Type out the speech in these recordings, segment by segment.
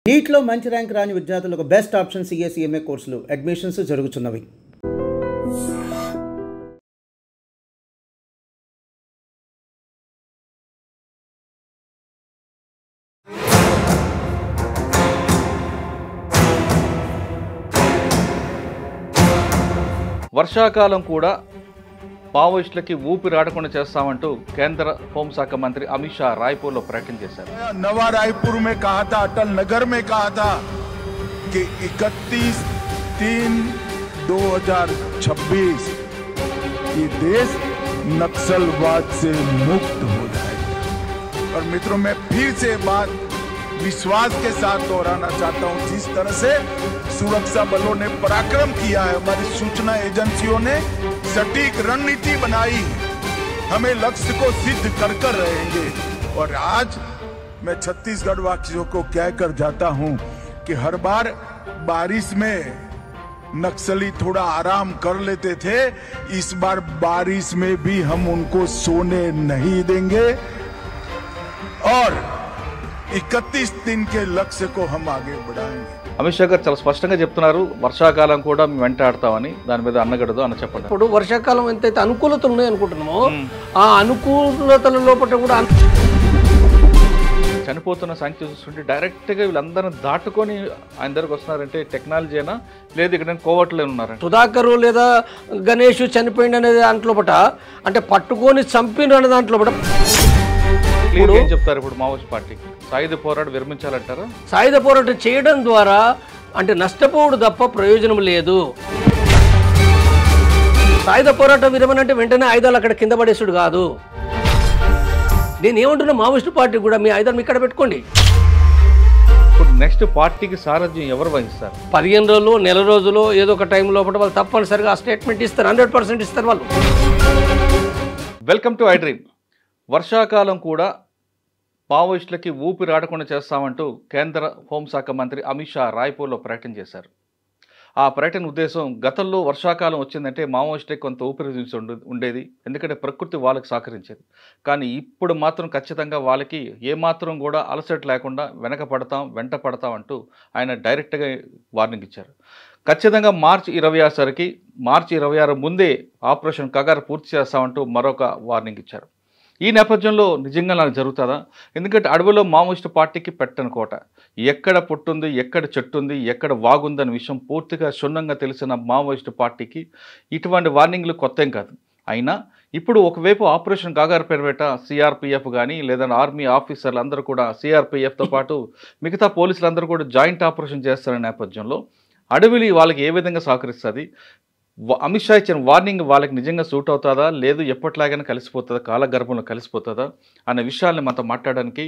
నీట్లో మంచి ర్యాంక్ రాని విద్యార్థులకు బెస్ట్ ఆప్షన్ CA కోర్సులు అడ్మిషన్స్ జరుగుతున్నవి. వర్షాకాలం కూడా మావోయిస్టులకి ఊపిరాడకుండా చేస్తామంటూ కేంద్ర హోంశాఖ మంత్రి అమిత్ షా రాయ్పూర్లో ప్రకటన చేశారు. नवा रायपुर में कहा था, अटल नगर में कहा था कि 31/3/2026 ये देश नक्सलवाद से मुक्त हो जाएगा. और मित्रों, मैं फिर से बात विश्वास के साथ दोहराना चाहता हूं, जिस तरह से सुरक्षा बलों ने पराक्रम किया है, हमारी सूचना एजेंसियों ने सटीक रणनीति बनाई, हमें लक्ष्य को सिद्ध कर कर रहेंगे. और आज मैं छत्तीसगढ़ वासियों को कहकर जाता हूं कि हर बार बारिश में नक्सली थोड़ा आराम कर लेते थे, इस बार बारिश में भी हम उनको सोने नहीं देंगे और 31 दिन के लक्ष्य को हम आगे बढ़ाएंगे. అమిత్ షా గారు చాలా స్పష్టంగా చెప్తున్నారు, వర్షాకాలం కూడా మేము వెంటాడతామని. దాని మీద అన్నగడదు అన్న చెప్పండి. ఇప్పుడు వర్షాకాలం ఎంతైతే అనుకూలతలు ఉన్నాయి అనుకుంటున్నామో ఆ అనుకూలతల లోపల కూడా చనిపోతున్న సంఖ్య చూస్తుంటే డైరెక్ట్గా వీళ్ళందరినీ దాటుకొని ఆయన దగ్గరకు వస్తున్నారంటే టెక్నాలజీనా లేదు ఇక్కడ కోవట్లో ఉన్నారంటే సుధాకర్ లేదా గణేష్ చనిపోయింది అనేది దాంట్లోపట అంటే పట్టుకొని చంపిన అనే దాంట్లోపట క్లియర్గా ఏం చెప్తారు ఇప్పుడు మావోయిస్ట్ పార్టీకి? సాయుధ పోరాటం విరమించాలంటారా? సాయుధ పోరాటం చేయడం ద్వారా అంటే నష్టపోవుడు తప్ప ప్రయోజనం లేదు. సాయుధ పోరాటం విరమణ అంటే వెంటనే ఆయుధాలు అక్కడ కింద పడేసుడు కాదు. నేను ఏమంటున్నా, మావోయిస్టు పార్టీ కూడా మీ ఆయుధాలు ఇక్కడ పెట్టుకోండి. ఇప్పుడు నెక్స్ట్ పార్టీకి సారథ్యం ఎవరు వహిస్తారు? 15 రోజులు నెల రోజులు ఏదో ఒక టైం లోపల వాళ్ళు తప్పనిసరిగా ఆ స్టేట్మెంట్ ఇస్తారు, 100% ఇస్తారు వాళ్ళు. Welcome to I dream. వర్షాకాలం కూడా మావోయిస్టులకి ఊపిరాడకుండా చేస్తామంటూ కేంద్ర హోంశాఖ మంత్రి అమిత్ షా రాయ్పూర్లో ప్రకటన చేశారు. ఆ ప్రకటన ఉద్దేశం, గతంలో వర్షాకాలం వచ్చిందంటే మావోయిస్టులకి కొంత ఊపిరి ఉండేది, ఎందుకంటే ప్రకృతి వాళ్ళకి సహకరించేది. కానీ ఇప్పుడు మాత్రం ఖచ్చితంగా వాళ్ళకి ఏమాత్రం కూడా అలసట లేకుండా వెనక వెంట పడతాం అంటూ ఆయన డైరెక్ట్గా వార్నింగ్ ఇచ్చారు. ఖచ్చితంగా మార్చి 26 ముందే ఆపరేషన్ కగార్ పూర్తి చేస్తామంటూ మరొక వార్నింగ్ ఇచ్చారు. ఈ నేపథ్యంలో నిజంగా నాకు జరుగుతుందా? ఎందుకంటే అడవిలో మావోయిస్టు పార్టీకి పెట్టని కోట, ఎక్కడ పుట్టుంది, ఎక్కడ చెట్టు ఉంది, ఎక్కడ వాగుందనే విషయం పూర్తిగా క్షుణ్ణంగా తెలిసిన మావోయిస్టు పార్టీకి ఇటువంటి వార్నింగ్లు కొత్త ఏం కాదు. అయినా ఇప్పుడు ఒకవైపు ఆపరేషన్ కాగారు పేరుపేట CRPF కానీ లేదా ఆర్మీ ఆఫీసర్లు అందరూ కూడా CRPFతో పాటు మిగతా పోలీసులందరూ కూడా జాయింట్ ఆపరేషన్ చేస్తున్న నేపథ్యంలో అడవిలి వాళ్ళకి ఏ విధంగా సహకరిస్తుంది? అమిత్ షా ఇచ్చిన వార్నింగ్ వాళ్ళకి నిజంగా సూట్ అవుతుందా, లేదు ఎప్పటిలాగానే కలిసిపోతుందా, కాలగర్భంలో కలిసిపోతుందా అనే విషయాన్ని మనతో మాట్లాడడానికి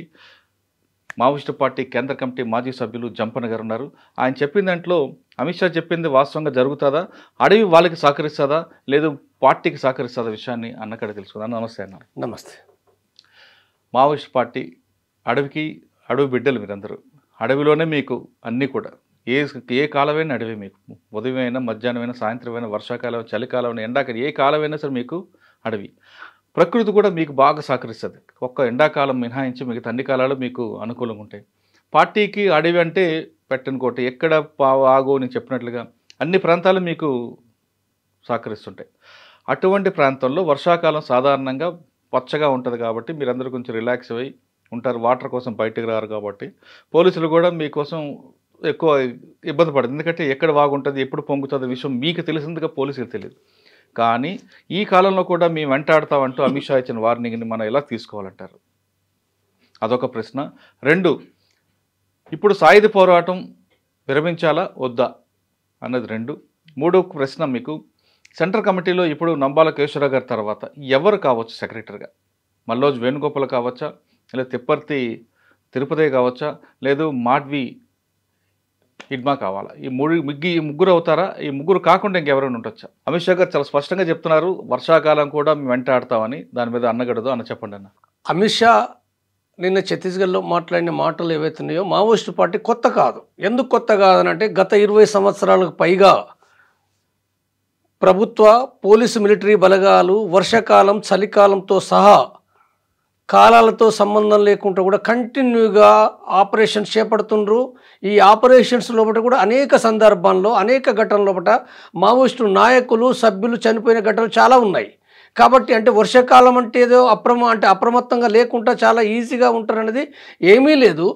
మావోయిస్టు పార్టీ కేంద్ర కమిటీ మాజీ సభ్యులు జంపన్న గారు ఉన్నారు. ఆయన చెప్పిన దాంట్లో అమిత్ షా చెప్పింది వాస్తవంగా జరుగుతుందా, అడవి వాళ్ళకి సహకరిస్తుందా, లేదు పార్టీకి సహకరిస్తుందా విషయాన్ని అన్నక్కడ తెలుసుకుందాం. నమస్తే అన్న. నమస్తే. మావోయిస్టు పార్టీ అడవి బిడ్డలు మీరందరూ, అడవిలోనే మీకు అన్నీ కూడా ఏ కాలమైనా అడవి, మీకు ఉదయమైనా మధ్యాహ్నమైనా సాయంత్రమైనా వర్షాకాలం చలికాలం ఎండాకాలం ఏ కాలమైనా సరే మీకు అడవి. ప్రకృతి కూడా మీకు బాగా సహకరిస్తుంది. ఒక్క ఎండాకాలం మినహాయించి మిగతా అన్ని కాలాలు మీకు అనుకూలంగా ఉంటాయి. పార్టీకి అడవి అంటే పెట్టని కోట, ఎక్కడ ఆగో నేను చెప్పినట్లుగా అన్ని ప్రాంతాలు మీకు సహకరిస్తుంటాయి. అటువంటి ప్రాంతంలో వర్షాకాలం సాధారణంగా పచ్చగా ఉంటుంది కాబట్టి మీరందరూ కొంచెం రిలాక్స్ అయ్యి ఉంటారు, వాటర్ కోసం బయటకు రారు కాబట్టి పోలీసులు కూడా మీకోసం ఎక్కువ ఇబ్బంది పడుతుంది. ఎందుకంటే ఎక్కడ బాగుంటుంది, ఎప్పుడు పొంగుతుంది విషయం మీకు తెలిసిందిగా పోలీసులకు తెలియదు. కానీ ఈ కాలంలో కూడా మేము వెంటాడతామంటూ అమిత్ షా ఇచ్చిన వార్నింగ్ని మనం ఎలా తీసుకోవాలంటారు? అదొక ప్రశ్న. 2, ఇప్పుడు సాయుధ పోరాటం విరమించాలా వద్దా అన్నది 2. 3 ప్రశ్న, మీకు సెంట్రల్ కమిటీలో ఇప్పుడు నంబాల కేశవరావు గారి తర్వాత ఎవరు కావచ్చు సెక్రటరీగా? మల్లోజ్ వేణుగోపాల్ కావచ్చా, లేదా తిరుపతి కావచ్చా, లేదు మాడ్వి హిడ్మా కావాలా? ఈ ముగ్గురు అవుతారా? ఈ ముగ్గురు కాకుండా ఇంకెవరైనా ఉండొచ్చా? అమిత్ షా గారు చాలా స్పష్టంగా చెప్తున్నారు, వర్షాకాలం కూడా మేము వెంటాడతామని. దాని మీద అన్నగడదు అన్న చెప్పండి అన్న. అమిత్ షా నిన్న ఛత్తీస్గఢ్లో మాట్లాడిన మాటలు ఏవైతున్నాయో మావోయిస్టు పార్టీ కొత్త కాదు. ఎందుకు కొత్త కాదనంటే గత 20 సంవత్సరాలకు పైగా ప్రభుత్వ పోలీసు మిలిటరీ బలగాలు వర్షాకాలం చలికాలంతో సహా కాలాలతో సంబంధం లేకుండా కూడా కంటిన్యూగా ఆపరేషన్స్ చేపడుతుండ్రు. ఈ ఆపరేషన్స్ లోపల కూడా అనేక సందర్భాల్లో అనేక ఘటనల లోపల మావోయిస్టు నాయకులు సభ్యులు చనిపోయిన ఘటనలు చాలా ఉన్నాయి. కాబట్టి అంటే వర్షాకాలం అంటే ఏదో అప్రమత్తంగా లేకుండా చాలా ఈజీగా ఉంటారనేది ఏమీ లేదు.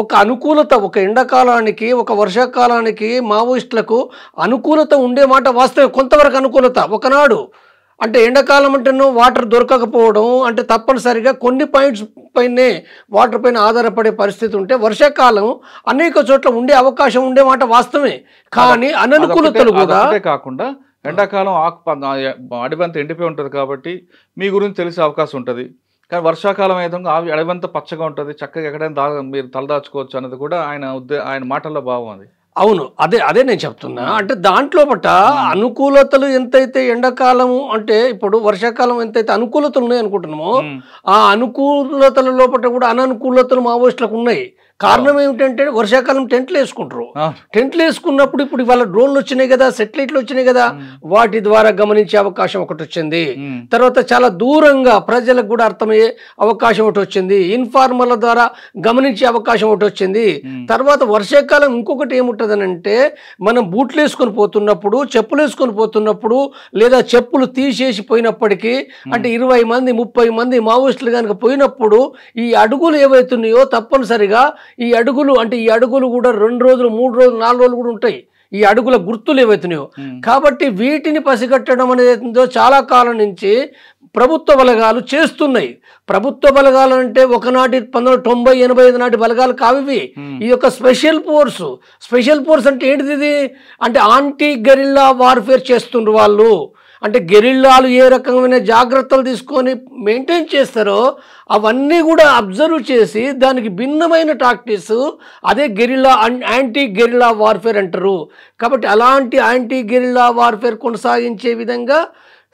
ఒక అనుకూలత, ఒక ఎండాకాలానికి ఒక వర్షాకాలానికి మావోయిస్టులకు అనుకూలత ఉండే మాట వాస్తవం. కొంతవరకు అనుకూలత ఒకనాడు అంటే ఎండాకాలం అంటేనో వాటర్ దొరకకపోవడం అంటే తప్పనిసరిగా కొన్ని పాయింట్స్ పైనే వాటర్ పైన ఆధారపడే పరిస్థితి ఉంటే వర్షాకాలం అనేక చోట్ల ఉండే అవకాశం ఉండే మాట వాస్తవమే. కానీ అననుకూలతలు కూడా కాకుండా ఎండాకాలం అడవంతా ఎండిపోయి ఉంటుంది కాబట్టి మీ గురించి తెలిసే అవకాశం ఉంటుంది. కానీ వర్షాకాలం అయితే అడవంతా పచ్చగా ఉంటుంది, చక్కగా ఎక్కడైనా మీరు తలదాచుకోవచ్చు అన్నది కూడా ఆయన మాటల్లో భావం అది. అవును, అదే నేను చెప్తున్నా. అంటే దాంట్లో పట్ట అనుకూలతలు ఎంతైతే ఎండాకాలం అంటే ఇప్పుడు వర్షాకాలం ఎంతైతే అనుకూలతలు ఉన్నాయి అనుకుంటున్నామో ఆ అనుకూలతల లోపల కూడా అననుకూలతలు మావోయిస్టులకు ఉన్నాయి. కారణం ఏమిటంటే వర్షాకాలం టెంట్లు వేసుకుంటారు. టెంట్లు వేసుకున్నప్పుడు ఇప్పుడు ఇవాళ డ్రోన్లు వచ్చినాయి కదా, సెటిలైట్లు వచ్చినాయి కదా, వాటి ద్వారా గమనించే అవకాశం ఒకటి వచ్చింది. తర్వాత చాలా దూరంగా ప్రజలకు కూడా అర్థమయ్యే అవకాశం ఒకటి వచ్చింది. ఇన్ఫార్మర్ల ద్వారా గమనించే అవకాశం ఒకటి వచ్చింది. తర్వాత వర్షాకాలం ఇంకొకటి ఏముంటుందనంటే మనం బూట్లు వేసుకొని పోతున్నప్పుడు, చెప్పులు వేసుకొని పోతున్నప్పుడు లేదా చెప్పులు తీసేసి పోయినప్పటికీ అంటే 20 మంది 30 మంది మావోయిస్టులు కనుక పోయినప్పుడు ఈ అడుగులు ఏవైతున్నాయో తప్పనిసరిగా ఈ అడుగులు అంటే ఈ అడుగులు కూడా 2 రోజులు 3 రోజులు 4 రోజులు కూడా ఉంటాయి ఈ అడుగుల గుర్తులు ఏవైతున్నాయో. కాబట్టి వీటిని పసిగట్టడం అనేది చాలా కాలం నుంచి ప్రభుత్వ బలగాలు చేస్తున్నాయి. ప్రభుత్వ బలగాలు అంటే ఒకనాటి 1990-85 నాటి బలగాలు కావి. ఈ యొక్క స్పెషల్ ఫోర్స్ అంటే ఏంటిది? ఇది అంటే యాంటీ గెరిల్లా వార్ఫేర్ చేస్తుండ్రు వాళ్ళు. అంటే గెరిల్లాలు ఏ రకమైన జాగ్రత్తలు తీసుకొని మెయింటైన్ చేస్తారో అవన్నీ కూడా అబ్జర్వ్ చేసి దానికి భిన్నమైన టాక్టిక్స్ అదే గెరిల్లా యాంటీ గెరిల్లా వార్ఫేర్ అంటారు. కాబట్టి అలాంటి యాంటీ గెరిల్లా వార్ఫేర్ కొనసాగించే విధంగా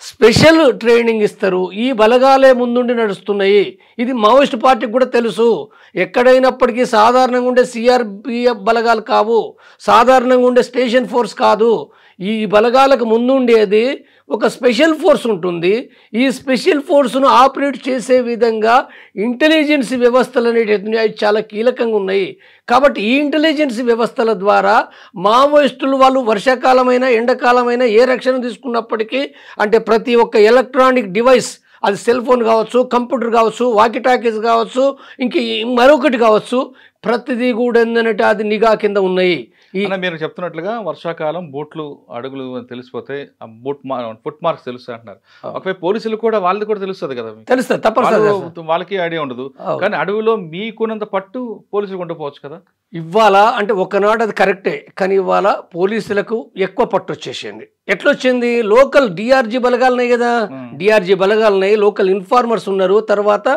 స్పెషల్ ట్రైనింగ్ ఇస్తారు. ఈ బలగాలే ముందుండి నడుస్తున్నాయి. ఇది మావోయిస్ట్ పార్టీకి కూడా తెలుసు. ఎక్కడైనప్పటికీ సాధారణంగా ఉండే సిఆర్పిఎఫ్ బలగాలు కావు, సాధారణంగా ఉండే స్టేషన్ ఫోర్స్ కాదు. ఈ బలగాలకు ముందుండేది ఒక స్పెషల్ ఫోర్స్ ఉంటుంది. ఈ స్పెషల్ ఫోర్స్ను ఆపరేట్ చేసే విధంగా ఇంటెలిజెన్స్ వ్యవస్థలు అనేటివి అవి చాలా కీలకంగా ఉన్నాయి. కాబట్టి ఈ ఇంటెలిజెన్స్ వ్యవస్థల ద్వారా మావోయిస్టులు వాళ్ళు వర్షాకాలమైనా ఎండాకాలమైనా ఏ రక్షణ తీసుకున్నప్పటికీ అంటే ప్రతి ఒక్క ఎలక్ట్రానిక్ డివైస్, అది సెల్ ఫోన్ కావచ్చు, కంప్యూటర్ కావచ్చు, వాకీ టాకీస్ కావచ్చు, ఇంక మరొకటి కావచ్చు, ప్రతిదీ కూడా ఏంటంటే అది నిఘా కింద ఉన్నాయి. మీరు చెప్తున్నట్లుగా వర్షాకాలం బూట్లు అడుగులు తెలిసిపోతే ఫుట్ మార్క్స్ తెలుస్తాయి అంటున్నారు. ఒకవైపు పోలీసులు కూడా వాళ్ళది కూడా తెలుస్తుంది కదా, తెలుస్తుంది తప్పనిసరిగా, వాళ్ళకి ఐడియా ఉండదు. కానీ అడవిలో మీకున్నంత పట్టు పోలీసులకు ఉండకపోవచ్చు కదా. ఇవాళ అంటే ఒకనాడు అది కరెక్టే, కానీ ఇవాళ పోలీసులకు ఎక్కువ పట్టు వచ్చేసింది. ఎట్లొచ్చింది? లోకల్ డిఆర్జీ బలగాలున్నాయి కదా, డిఆర్జీ బలగాలున్నాయి, లోకల్ ఇన్ఫార్మర్స్ ఉన్నారు. తర్వాత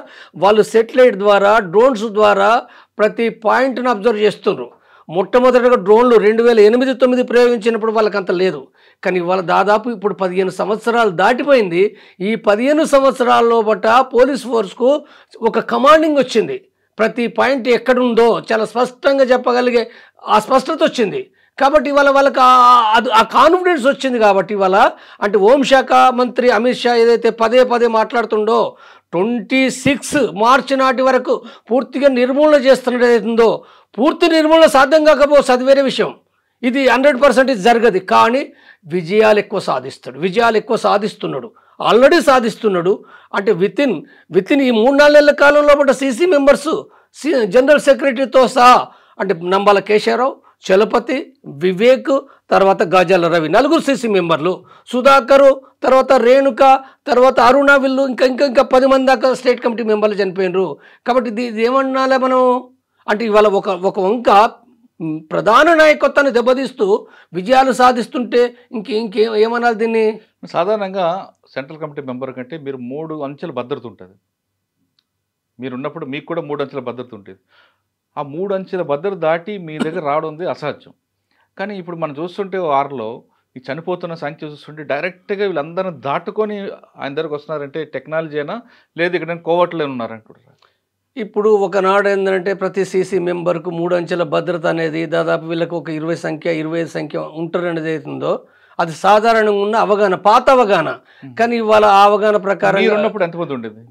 వాళ్ళు సెటిలైట్ ద్వారా డ్రోన్స్ ద్వారా ప్రతి పాయింట్ను అబ్జర్వ్ చేస్తున్నారు. మొట్టమొదటిగా డ్రోన్లు 2008-9 ప్రయోగించినప్పుడు వాళ్ళకి అంత లేదు. కానీ వాళ్ళ దాదాపు ఇప్పుడు 15 సంవత్సరాలు దాటిపోయింది. ఈ 15 సంవత్సరాల్లో బట్ట పోలీస్ ఫోర్స్కు ఒక కమాండింగ్ వచ్చింది. ప్రతి పాయింట్ ఎక్కడుందో చాలా స్పష్టంగా చెప్పగలిగే ఆ స్పష్టత వచ్చింది. కాబట్టి ఇవాళ వాళ్ళకి ఆ కాన్ఫిడెన్స్ వచ్చింది. కాబట్టి ఇవాళ అంటే హోంశాఖ మంత్రి అమిత్ షా ఏదైతే పదే మాట్లాడుతుండో 26 మార్చి నాటి వరకు పూర్తిగా నిర్మూలన చేస్తున్నదో, పూర్తి నిర్మూలన సాధ్యం కాకపోతే అది వేరే విషయం. ఇది 100% జరగదు. కానీ విజయాలు ఎక్కువ సాధిస్తున్నాడు, ఆల్రెడీ సాధిస్తున్నాడు. అంటే వితిన్ ఈ 3-4 నెలల కాలంలో పాటు సీసీ మెంబర్స్, జనరల్ సెక్రటరీతో సహా అంటే నంబాల కేశవరావు, చలపతి, వివేక్, తర్వాత గజాల రవి, 4 సీసీ మెంబర్లు, సుధాకరు, తర్వాత రేణుక, తర్వాత అరుణ, వీళ్ళు ఇంకా 10 మంది దాకా స్టేట్ కమిటీ మెంబర్లు చనిపోయినరు. కాబట్టి ఇది ఏమన్నాలే మనం అంటే ఇవాళ ఒక వంక ప్రధాన నాయకత్వాన్ని దెబ్బతీస్తూ విజయాలు సాధిస్తుంటే ఏమనాలి దీన్ని? సాధారణంగా సెంట్రల్ కమిటీ మెంబర్ కంటే మీరు 3 అంచెల భద్రత ఉంటుంది. మీరున్నప్పుడు మీకు కూడా 3 అంచెల భద్రత ఉంటుంది. ఆ 3 అంచెల భద్రత దాటి మీ దగ్గర రావడం అసాధ్యం. కానీ ఇప్పుడు మనం చూస్తుంటే వారిలో ఈ చనిపోతున్న సంఖ్య చూస్తుంటే డైరెక్ట్గా వీళ్ళందరినీ దాటుకొని ఆయన దగ్గరకు వస్తున్నారంటే టెక్నాలజీ అయినా లేదు ఇక్కడ కోవట్లే ఉన్నారంటున్నారు. ఇప్పుడు ఒకనాడు ఏంటంటే ప్రతి సీసీ మెంబర్కు 3 అంచెల భద్రత అనేది దాదాపు వీళ్ళకి ఒక 20 సంఖ్య 25 సంఖ్య ఉంటారు అనేది అవుతుందో అది సాధారణంగా ఉన్న అవగాహన, పాత అవగాహన. కానీ ఇవాళ ఆ అవగాహన ప్రకారం ఉన్నప్పుడు ఎంతమంది ఉండేది?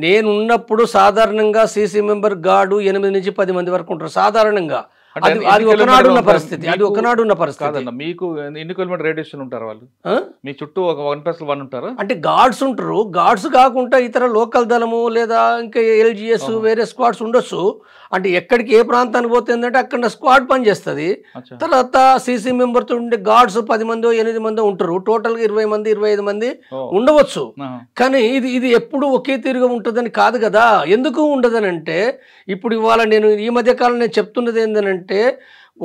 నేను ఉన్నప్పుడు సాధారణంగా సీసీ మెంబర్ గార్డు 8 నుంచి 10 మంది వరకు ఉంటారు సాధారణంగా. అది ఒకనాడు ఉన్న పరిస్థితి, అది ఒకనాడు ఉన్న పరిస్థితి. కాదన్న, మీకు ఎన్ని కిలోమీటర్ రేడియస్ ఉంటారు వాళ్ళు? మీ చుట్టూ ఒక 1+1 ఉంటారు. అంటే గార్డ్స్ ఉంటారు. గార్డ్స్ కాకుండా ఇతర లోకల్ దళము లేదా ఇంకా LGS వేరే స్క్వాడ్స్ ఉండొచ్చు. అంటే ఎక్కడికి ఏ ప్రాంతానికి పోతే ఏంటంటే అక్కడ స్క్వాడ్ పనిచేస్తుంది. తర్వాత సీసీ మెంబర్తో ఉండే గార్డ్స్ 10 మందో 8 మందో ఉంటారు. టోటల్గా 20 మంది 25 మంది ఉండవచ్చు. కానీ ఇది ఎప్పుడు ఒకే తీరుగా ఉంటుందని కాదు కదా. ఎందుకు ఉండదని అంటే ఇప్పుడు ఇవాళ నేను ఈ మధ్యకాలం నేను చెప్తున్నది ఏంటంటే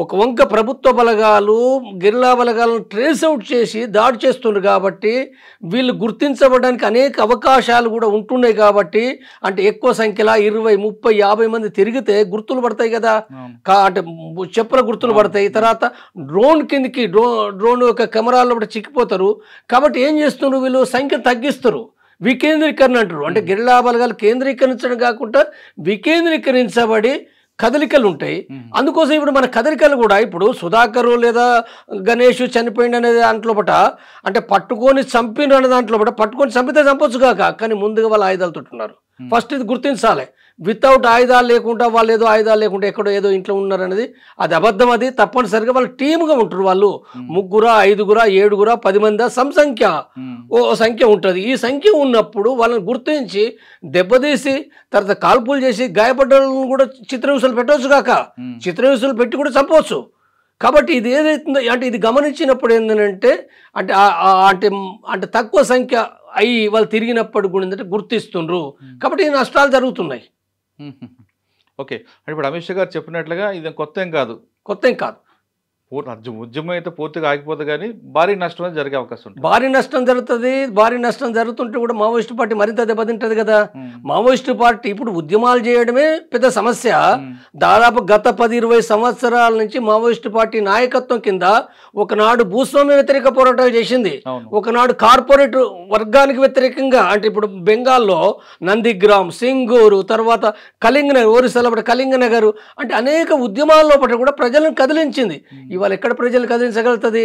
ఒక వంక ప్రభుత్వ బలగాలు గెరిల్లా బలగాలను ట్రేస్ అవుట్ చేసి దాడి చేస్తున్నారు కాబట్టి వీళ్ళు గుర్తించబడడానికి అనేక అవకాశాలు కూడా ఉంటున్నాయి. కాబట్టి అంటే ఎక్కువ సంఖ్యలో 20, 30, 50 మంది తిరిగితే గుర్తులు పడతాయి కదా. అంటే చెప్పుల గుర్తులు పడతాయి. తర్వాత డ్రోన్ కిందికి డ్రోన్ యొక్క కెమెరాల్లో కూడా చిక్కిపోతారు. కాబట్టి ఏం చేస్తున్నారు వీళ్ళు, సంఖ్య తగ్గిస్తారు, వికేంద్రీకరణ అంటారు. అంటే గెరిల్లా బలగాలు కేంద్రీకరించడం కాకుండా వికేంద్రీకరించబడి కదలికలు ఉంటాయి. అందుకోసం ఇప్పుడు మన కదలికలు కూడా ఇప్పుడు సుధాకర్ లేదా గణేష్ చనిపోయింది అనే దాంట్లో పట అంటే పట్టుకొని చంపిన అనే దాంట్లో పట పట్టుకొని చంపితే చంపొచ్చు కాక, కానీ ముందుగా వాళ్ళు ఆయుధాలతో ఉన్నారు. ఫస్ట్ ఇది గుర్తించాలి. వితౌట్ ఆయుధాలు లేకుండా వాళ్ళు ఏదో ఆయుధాలు లేకుండా ఎక్కడో ఏదో ఇంట్లో ఉన్నారు అనేది అది అబద్ధం. అది తప్పనిసరిగా వాళ్ళు టీమ్గా ఉంటారు. వాళ్ళు 3, 5, 7, 10 మంది సంఖ్య ఓ సంఖ్య ఉంటుంది. ఈ సంఖ్య ఉన్నప్పుడు వాళ్ళని గుర్తించి దెబ్బతీసి తర్వాత కాల్పులు చేసి గాయపడ్డలను కూడా చిత్రహింసలు పెట్టవచ్చు కాక, చిత్రహింసలు పెట్టి కూడా చంపవచ్చు. కాబట్టి ఇది ఏదైతుందో అంటే ఇది గమనించినప్పుడు ఏంటంటే అంటే అంటే అంటే తక్కువ సంఖ్య అయ్యి వాళ్ళు తిరిగినప్పుడు కూడా ఏంటంటే గుర్తిస్తుండ్రు. కాబట్టి ఈ నష్టాలు జరుగుతున్నాయి. ఓకే, ఇప్పుడు అమిత్ షా గారు చెప్పినట్లుగా ఇది కొత్త ఏం కాదు. ఉద్యమం అయితే పూర్తిగా ఆగిపోతుంది కానీ భారీ నష్టం జరిగే అవకాశం ఉంటుంది. భారీ నష్టం జరుగుతుంది. భారీ నష్టం జరుగుతుంటే కూడా మావోయిస్టు పార్టీ మరింత దెబ్బతింటది కదా. మావోయిస్టు పార్టీ ఇప్పుడు ఉద్యమాలు చేయడమే పెద్ద సమస్య. దాదాపు గత 10-20 సంవత్సరాల నుంచి మావోయిస్టు పార్టీ నాయకత్వం కింద ఒకనాడు భూస్వామ్య వ్యతిరేక పోరాటాలు చేసింది, ఒకనాడు కార్పొరేట్ వర్గానికి వ్యతిరేకంగా. అంటే ఇప్పుడు బెంగాల్లో నందిగ్రామ్, సింగూరు, తర్వాత కళింగనగర్, ఒరిస్సాలో కళింగనగర్ అంటే అనేక ఉద్యమాల లోపల కూడా ప్రజలను కదిలించింది. ఇవాళ ఎక్కడ ప్రజలు కదిలించగలుగుతుంది?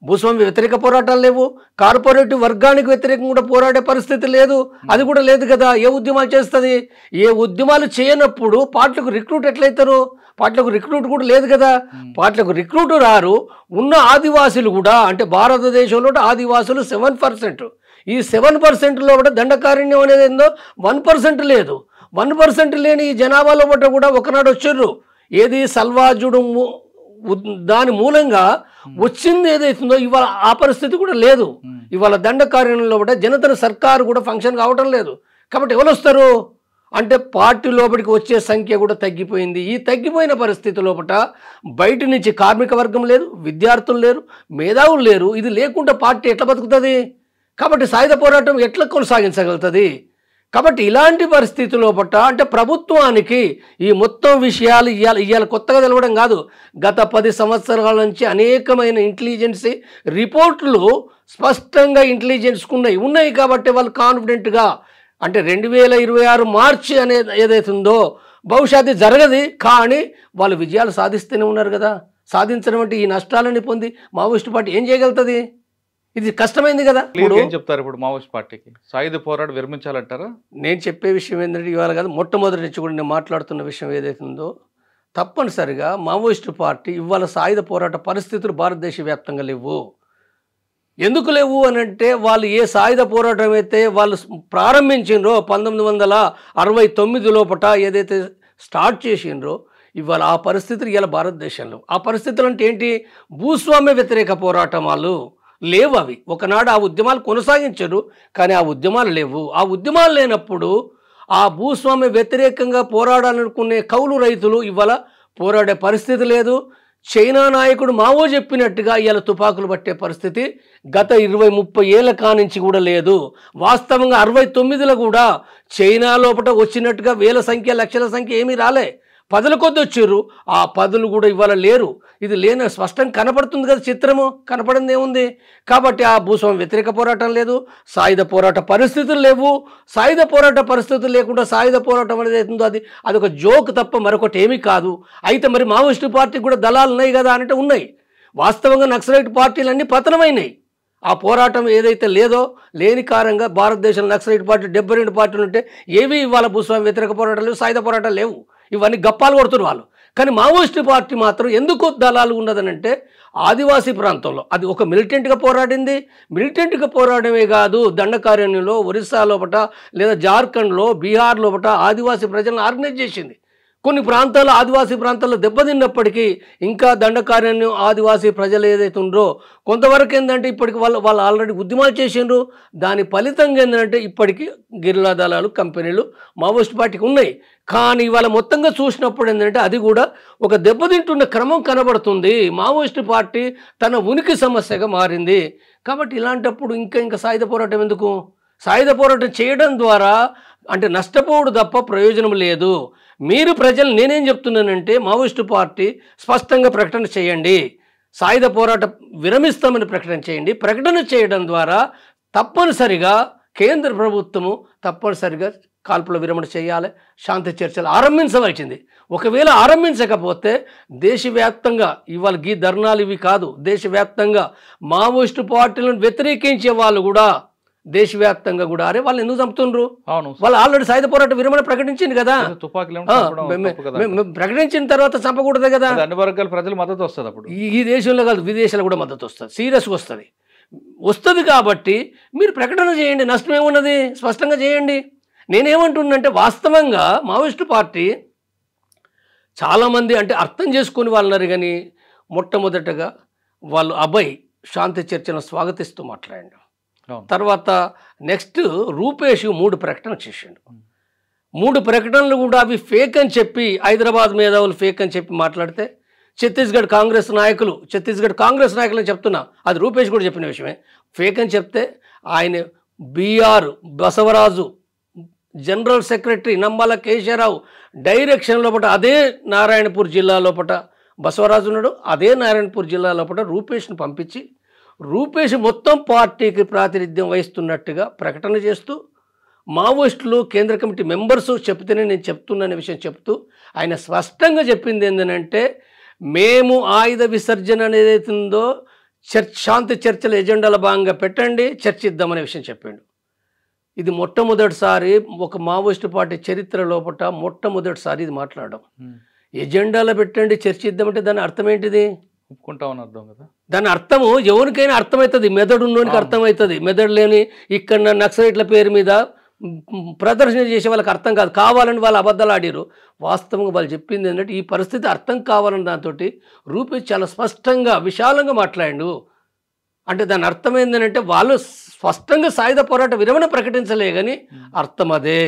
భూస్వామ్య వ్యతిరేక పోరాటాలు లేవు, కార్పొరేటివ్ వర్గానికి వ్యతిరేకంగా కూడా పోరాడే పరిస్థితి లేదు, అది కూడా లేదు కదా. ఏ ఉద్యమాలు చేస్తుంది? ఏ ఉద్యమాలు చేయనప్పుడు పార్టీలకు రిక్రూట్ ఎట్లయితారు? పార్టీలకు రిక్రూట్ కూడా లేదు కదా. పార్టీలకు రిక్రూట్ రారు. ఉన్న ఆదివాసులు కూడా అంటే భారతదేశంలో ఆదివాసులు 7%. ఈ 7%లో కూడా దండకారణ్యం అనేది ఏందో 1% లేదు. 1% లేని ఈ జనాభాలో కూడా ఒకనాడు వచ్చారు. ఏది సల్వాజుడు దాని మూలంగా వచ్చింది ఏదైతుందో ఇవాళ ఆ పరిస్థితి కూడా లేదు. ఇవాళ దండకారణ్యంలో కూడా జనతన సర్కారు కూడా ఫంక్షన్ కావటం లేదు. కాబట్టి ఎవరు వస్తారు అంటే పార్టీ లోపలికి వచ్చే సంఖ్య కూడా తగ్గిపోయింది. ఈ తగ్గిపోయిన పరిస్థితి లోపల బయట నుంచి కార్మిక వర్గం లేదు, విద్యార్థులు లేరు, మేధావులు లేరు. ఇది లేకుండా పార్టీ ఎట్లా బతుకుతుంది? కాబట్టి సాయుధ పోరాటం ఎట్లా కొనసాగించగలుగుతుంది? కాబట్టి ఇలాంటి పరిస్థితుల్లో పట్ట అంటే ప్రభుత్వానికి ఈ మొత్తం విషయాలు ఇవాళ కొత్తగా తెలవడం కాదు. గత 10 సంవత్సరాల నుంచి అనేకమైన ఇంటెలిజెన్సీ రిపోర్ట్లు స్పష్టంగా ఇంటెలిజెన్స్కు ఉన్నాయి కాబట్టి వాళ్ళు కాన్ఫిడెంట్గా అంటే 2026 మార్చి అనేది ఏదైతుందో బహుశా అది జరగదు, కానీ వాళ్ళు విజయాలు సాధిస్తూనే ఉన్నారు కదా. సాధించడం అంటే ఈ నష్టాలని పొంది మావోయిస్టు పార్టీ ఏం చేయగలుగుతుంది? ఇది కష్టమైంది కదా. ఏం చెప్తారు ఇప్పుడు మావోయిస్ట్ పార్టీకి? సాయుధ పోరాటం విరమించాలంటారా? నేను చెప్పే విషయం ఏంటంటే ఇవాళ కాదు, మొట్టమొదటి నుంచి కూడా నేను మాట్లాడుతున్న విషయం ఏదైతుందో తప్పనిసరిగా మావోయిస్టు పార్టీ ఇవాళ సాయుధ పోరాట పరిస్థితులు భారతదేశ వ్యాప్తంగా లేవు. ఎందుకు లేవు అని అంటే వాళ్ళు ఏ సాయుధ పోరాటం అయితే వాళ్ళు ప్రారంభించిండ్రో 1969 లోపట ఏదైతే స్టార్ట్ చేసిండ్రో ఇవాళ ఆ పరిస్థితులు ఇవాళ భారతదేశంలో ఆ పరిస్థితులు అంటే ఏంటి? భూస్వామ్య వ్యతిరేక పోరాటమాలు లేవు. అవి ఒకనాడు ఆ ఉద్యమాలు కొనసాగించారు, కానీ ఆ ఉద్యమాలు లేవు. ఆ ఉద్యమాలు లేనప్పుడు ఆ భూస్వామ్య వ్యతిరేకంగా పోరాడాలనుకునే కౌలు రైతులు ఇవాళ పోరాడే పరిస్థితి లేదు. చైనా నాయకుడు మావో చెప్పినట్టుగా ఇవాళ తుపాకులు పట్టే పరిస్థితి గత 20-30 ఏళ్ల కానించి కూడా లేదు. వాస్తవంగా 69లో కూడా చైనా లోపల వచ్చినట్టుగా వేల సంఖ్య, లక్షల సంఖ్య ఏమీ రాలే. 10ల కొద్ది వచ్చారు. ఆ 10లు కూడా ఇవాళ లేరు. ఇది లేని స్పష్టంగా కనపడుతుంది కదా, చిత్రము కనపడింది ఏముంది? కాబట్టి ఆ భూస్వామ్య వ్యతిరేక పోరాటం లేదు, సాయుధ పోరాట పరిస్థితులు లేవు. సాయుధ పోరాట పరిస్థితులు లేకుండా సాయుధ పోరాటం అనేది అవుతుందో అది ఒక జోక్ తప్ప మరొకటి ఏమీ కాదు. అయితే మరి మావోయిస్టు పార్టీకి కూడా దళాలు ఉన్నాయి కదా అంటే ఉన్నాయి. వాస్తవంగా నక్సలైట్ పార్టీలన్నీ పతనమైనాయి. ఆ పోరాటం ఏదైతే లేని కారణంగా భారతదేశంలో నక్సలైట్ పార్టీ 72 పార్టీలు ఉంటే ఏవి ఇవాళ భూస్వామ్య వ్యతిరేక పోరాటాలు లేవు, సాయుధ పోరాటాలు లేవు. ఇవన్నీ గప్పాలు కొడుతున్నారు వాళ్ళు. కానీ మావోయిస్టు పార్టీ మాత్రం ఎందుకు దళాలు ఉన్నదనంటే ఆదివాసీ ప్రాంతంలో అది ఒక మిలిటెంట్గా పోరాడింది. మిలిటెంట్గా పోరాడమే కాదు, దండకారణ్యంలో, ఒరిస్సా లోపట లేదా జార్ఖండ్లో, బీహార్ లోపట ఆదివాసీ ప్రజలను ఆర్గనైజ్ చేసింది. కొన్ని ప్రాంతాల్లో ఆదివాసీ ప్రాంతాల్లో దెబ్బతిన్నప్పటికీ ఇంకా దండకారణ్యం ఆదివాసీ ప్రజలు ఏదైతే ఉందో కొంతవరకు ఏంటంటే ఇప్పటికి వాళ్ళు ఆల్రెడీ ఉద్యమాలు చేసిండ్రు. దాని ఫలితంగా ఏంటంటే ఇప్పటికీ గెరిల్లా దళాలు, కంపెనీలు మావోయిస్ట్ పార్టీకి ఉన్నాయి. కానీ ఇవాళ మొత్తంగా చూసినప్పుడు ఏంటంటే అది కూడా ఒక దెబ్బతింటున్న క్రమం కనబడుతుంది. మావోయిస్టు పార్టీ తన ఉనికి సమస్యగా మారింది. కాబట్టి ఇలాంటప్పుడు ఇంకా సాయుధ పోరాటం ఎందుకు? సాయుధ పోరాటం చేయడం ద్వారా అంటే నష్టపోవడం తప్ప ప్రయోజనం లేదు. మీరు ప్రజలు నేనేం చెప్తున్నానంటే మావోయిస్టు పార్టీ స్పష్టంగా ప్రకటన చేయండి, సాయుధ పోరాటం విరమిస్తామని ప్రకటన చేయండి. ప్రకటన చేయడం ద్వారా తప్పనిసరిగా కేంద్ర ప్రభుత్వము తప్పనిసరిగా కాల్పుల విరమణ చేయాలి, శాంతి చర్చలు ఆరంభించవలసింది. ఒకవేళ ఆరంభించకపోతే దేశవ్యాప్తంగా ఇవాళ ఈ ధర్నాలు ఇవి కాదు, దేశవ్యాప్తంగా మావోయిస్టు పార్టీలను వ్యతిరేకించే వాళ్ళు కూడా దేశవ్యాప్తంగా కూడా అరే వాళ్ళు ఎందుకు చంపుతుండ్రు, వాళ్ళు ఆల్రెడీ సాయుధ పోరాట విరమణ ప్రకటించింది కదా, ప్రకటించిన తర్వాత చంపకూడదు కదా. అన్ని వర్గాల ప్రజలు మద్దతు వస్తుంది. అప్పుడు ఈ దేశంలో కాదు విదేశాలు కూడా మద్దతు వస్తుంది, సీరియస్గా వస్తుంది. కాబట్టి మీరు ప్రకటన చేయండి, నష్టం ఏమున్నది, స్పష్టంగా చేయండి. నేనేమంటున్నానంటే వాస్తవంగా మావోయిస్టు పార్టీ చాలామంది అంటే అర్థం చేసుకుని వాళ్ళన్నారు. కానీ మొట్టమొదటగా వాళ్ళు అభయ్ శాంతి చర్చను స్వాగతిస్తూ మాట్లాడాడు. తర్వాత నెక్స్ట్ రూపేష్ 3 ప్రకటనలు చేసిండు. 3 ప్రకటనలు కూడా అవి ఫేక్ అని చెప్పి హైదరాబాద్ మేధావులు ఫేక్ అని చెప్పి మాట్లాడితే ఛత్తీస్గఢ్ కాంగ్రెస్ నాయకులు చెప్తున్నా, అది రూపేష్ కూడా చెప్పిన విషయమే, ఫేక్ అని చెప్తే ఆయన BR Basavaraju general secretary Nambala Keshava Rao direction లోపల అదే నారాయణపూర్ జిల్లా లోపల బసవరాజు ఉన్నాడు, అదే నారాయణపూర్ జిల్లా లోపల రూపేష్ను పంపించి రూపేష్ మొత్తం పార్టీకి ప్రాతినిధ్యం వహిస్తున్నట్టుగా ప్రకటన చేస్తూ మావోయిస్టులు కేంద్ర కమిటీ మెంబర్స్ చెప్తేనే నేను చెప్తున్న విషయం చెప్తూ ఆయన స్పష్టంగా చెప్పింది ఏంటంటే మేము ఆయుధ విసర్జన అనేది ఉందో శాంతి చర్చల ఎజెండాల భాగంగా పెట్టండి, చర్చిద్దామనే విషయం చెప్పిండు. ఇది మొట్టమొదటిసారి ఒక మావోయిస్టు పార్టీ చరిత్ర లోపల మొట్టమొదటిసారి ఇది మాట్లాడడం. ఎజెండాలో పెట్టండి, చర్చిద్దామంటే దాని అర్థం ఏంటిది? ఒప్పుకుంటామని అర్థం కదా. దాని అర్థము ఎవరికైనా అర్థమవుతుంది, మెదడు ఉన్నోనికి అర్థమవుతుంది. మెదడు లేని ఇక్కడ నక్సలైట్ల పేరు మీద ప్రదర్శన చేసే వాళ్ళకి అర్థం కాదు, కావాలని వాళ్ళు అబద్ధాలు ఆడిరు. వాస్తవంగా వాళ్ళు చెప్పింది ఏంటంటే ఈ పరిస్థితి అర్థం కావాలని దాంతో రూపేష్ చాలా స్పష్టంగా విశాలంగా మాట్లాడిండు. అంటే దాని అర్థం ఏంటంటే వాళ్ళు స్పష్టంగా సాయుధ పోరాట విరమణ ప్రకటించలే కానీ అర్థం అదే,